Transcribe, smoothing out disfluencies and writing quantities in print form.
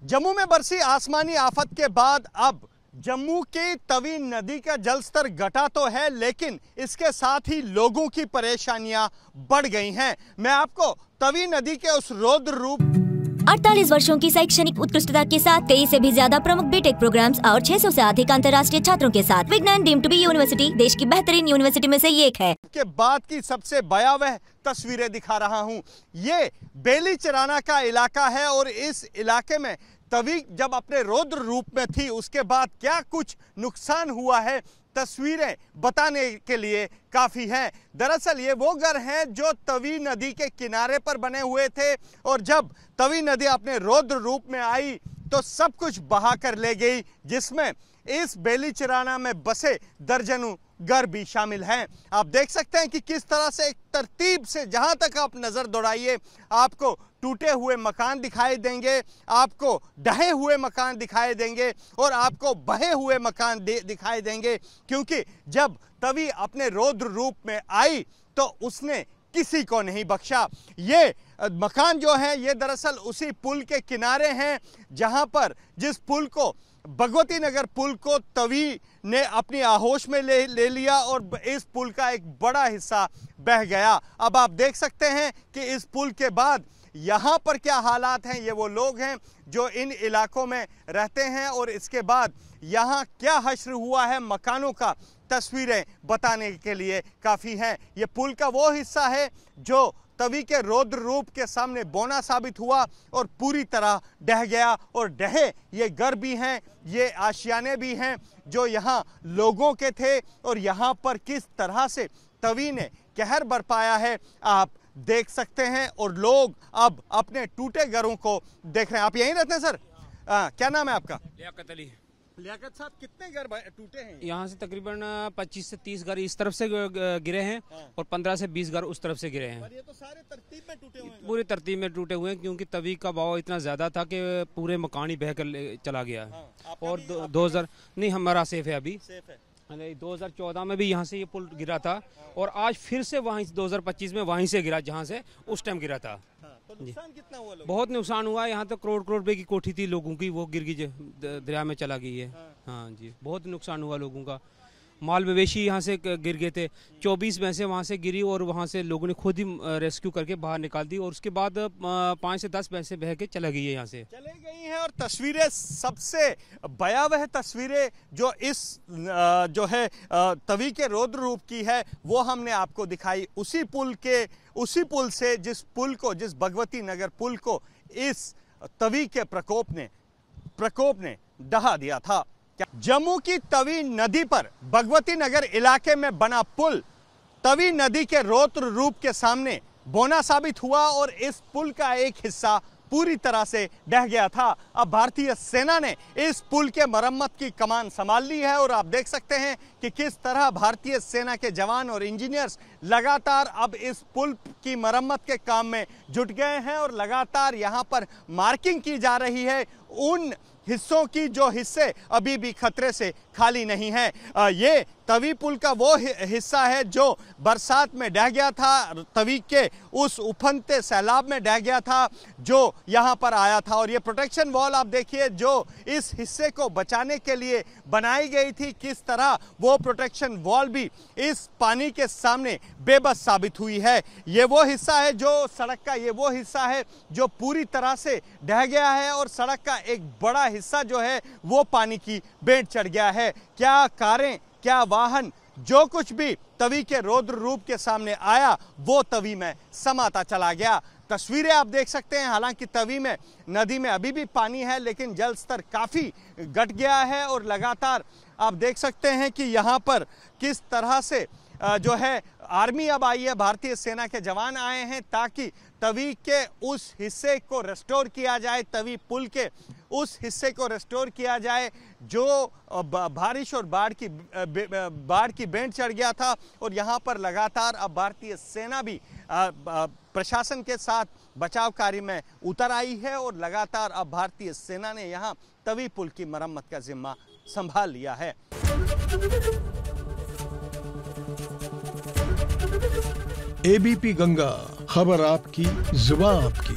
जम्मू में बरसी आसमानी आफत के बाद अब जम्मू की तवी नदी का जलस्तर घटा तो है, लेकिन इसके साथ ही लोगों की परेशानियां बढ़ गई हैं। मैं आपको तवी नदी के उस रौद्र रूप 48 वर्षों की शैक्षणिक उत्कृष्टता के साथ 23 से भी ज्यादा प्रमुख बीटेक प्रोग्राम्स और 600 से अधिक अंतर्राष्ट्रीय छात्रों के साथ विज्ञान डीम्ड टू बी यूनिवर्सिटी देश की बेहतरीन यूनिवर्सिटी में से एक है। के बाद की सबसे भयावह तस्वीरें दिखा रहा हूं। ये बेलीचराना का इलाका है और इस इलाके में तवी जब अपने रौद्र रूप में थी उसके बाद क्या कुछ नुकसान हुआ है, तस्वीरें बताने के लिए काफ़ी हैं। दरअसल ये वो घर हैं जो तवी नदी के किनारे पर बने हुए थे और जब तवी नदी अपने रौद्र रूप में आई तो सब कुछ बहा कर ले गई, जिसमें इस बेलीचराना में बसे दर्जनों घर भी शामिल हैं। आप देख सकते हैं कि किस तरह से एक तरतीब से जहां तक आप नज़र दौड़ाइए आपको टूटे हुए मकान दिखाई देंगे, आपको ढहे हुए मकान दिखाई देंगे और आपको बहे हुए मकान दिखाई देंगे, क्योंकि जब तवी अपने रौद्र रूप में आई तो उसने किसी को नहीं बख्शा। ये मकान जो है ये दरअसल उसी पुल के किनारे हैं जहां पर जिस पुल को भगवती नगर पुल को तवी ने अपनी आहोश में ले लिया और इस पुल का एक बड़ा हिस्सा बह गया। अब आप देख सकते हैं कि इस पुल के बाद यहाँ पर क्या हालात हैं। ये वो लोग हैं जो इन इलाकों में रहते हैं और इसके बाद यहाँ क्या हश्र हुआ है मकानों का, तस्वीरें बताने के लिए काफ़ी हैं। ये पुल का वो हिस्सा है जो तवी के रौद्र रूप के सामने बौना साबित हुआ और पूरी तरह ढह गया। और ढहे ये घर भी हैं, ये आशियाने भी हैं जो यहाँ लोगों के थे और यहाँ पर किस तरह से तवी ने कहर बरपाया है आप देख सकते हैं। और लोग अब अपने टूटे घरों को देख रहे हैं। आप यहीं रहते हैं सर? क्या नाम है आपका? लियाकत अली। लियाकत साहब, कितने घर टूटे हैं? यहाँ से तकरीबन 25 से 30 घर इस तरफ से गिरे हैं और 15 से 20 घर उस तरफ से गिरे हैं। और ये तो सारे तरतीब में टूटे हुए हैं। पूरी तरतीब में टूटे हुए हैं क्योंकि तवी का बहाव इतना ज्यादा था कि पूरे मकान ही बहकर चला गया। और 2000 नहीं, हमारा सेफ है अभी। 2014 में भी यहाँ से ये पुल गिरा था और आज फिर से वहीं 2025 में वहीं से गिरा जहाँ से उस टाइम गिरा था। तो नुकसान कितना हुआ? बहुत नुकसान हुआ। यहाँ तो करोड़ रुपए की कोठी थी लोगों की, वो गिर गई, दरिया में चला गई है। हाँ जी, बहुत नुकसान हुआ लोगों का। माल मवेशी यहाँ से गिर गए थे। 24 भैंसें वहाँ से गिरी और वहाँ से लोगों ने खुद ही रेस्क्यू करके बाहर निकाल दी और उसके बाद 5 से 10 भैंसें बह के चला गई है, यहाँ से चले गई हैं। और तस्वीरें, सबसे भयावह तस्वीरें जो इस जो है तवी के रौद्र रूप की है वो हमने आपको दिखाई उसी पुल से जिस भगवती नगर पुल को इस तवी के प्रकोप ने ढहा दिया था। जम्मू की तवी नदी पर भगवती नगर इलाके में बना पुल तवी नदी के रौद्र रूप के सामने बौना साबित हुआ और इस पुल का एक हिस्सा पूरी तरह से ढह गया था। अब भारतीय सेना ने इस पुल के मरम्मत की कमान संभाल ली है और आप देख सकते हैं कि किस तरह भारतीय सेना के जवान और इंजीनियर्स लगातार अब इस पुल की मरम्मत के काम में जुट गए हैं और लगातार यहां पर मार्किंग की जा रही है उन हिस्सों की जो हिस्से अभी भी खतरे से खाली नहीं है। ये तवी पुल का वो हिस्सा है जो बरसात में ढह गया था, तवी के उस उफनते सैलाब में ढह गया था जो यहाँ पर आया था। और ये प्रोटेक्शन वॉल आप देखिए जो इस हिस्से को बचाने के लिए बनाई गई थी, किस तरह वो प्रोटेक्शन वॉल भी इस पानी के सामने बेबस साबित हुई है। ये वो हिस्सा है जो सड़क का, ये वो हिस्सा है जो पूरी तरह से ढह गया है और सड़क का एक बड़ा हिस्सा जो है वो पानी की भेंट चढ़ गया है। क्या कारें, क्या वाहन, जो कुछ भी तवी के रौद्र रूप के सामने आया वो तवी में समाता चला गया। तस्वीरें आप देख सकते हैं। हालांकि तवी में नदी में अभी भी पानी है लेकिन जल स्तर काफ़ी घट गया है और लगातार आप देख सकते हैं कि यहाँ पर किस तरह से जो है आर्मी अब आई है, भारतीय सेना के जवान आए हैं ताकि तवी के उस हिस्से को रेस्टोर किया जाए, तवी पुल के उस हिस्से को रेस्टोर किया जाए जो बारिश और बाढ़ की भेंट चढ़ गया था। और यहाँ पर लगातार अब भारतीय सेना भी प्रशासन के साथ बचाव कार्य में उतर आई है और लगातार अब भारतीय सेना ने यहाँ तवी पुल की मरम्मत का जिम्मा संभाल लिया है। एबीपी गंगा, खबर आपकी, जुबान आपकी।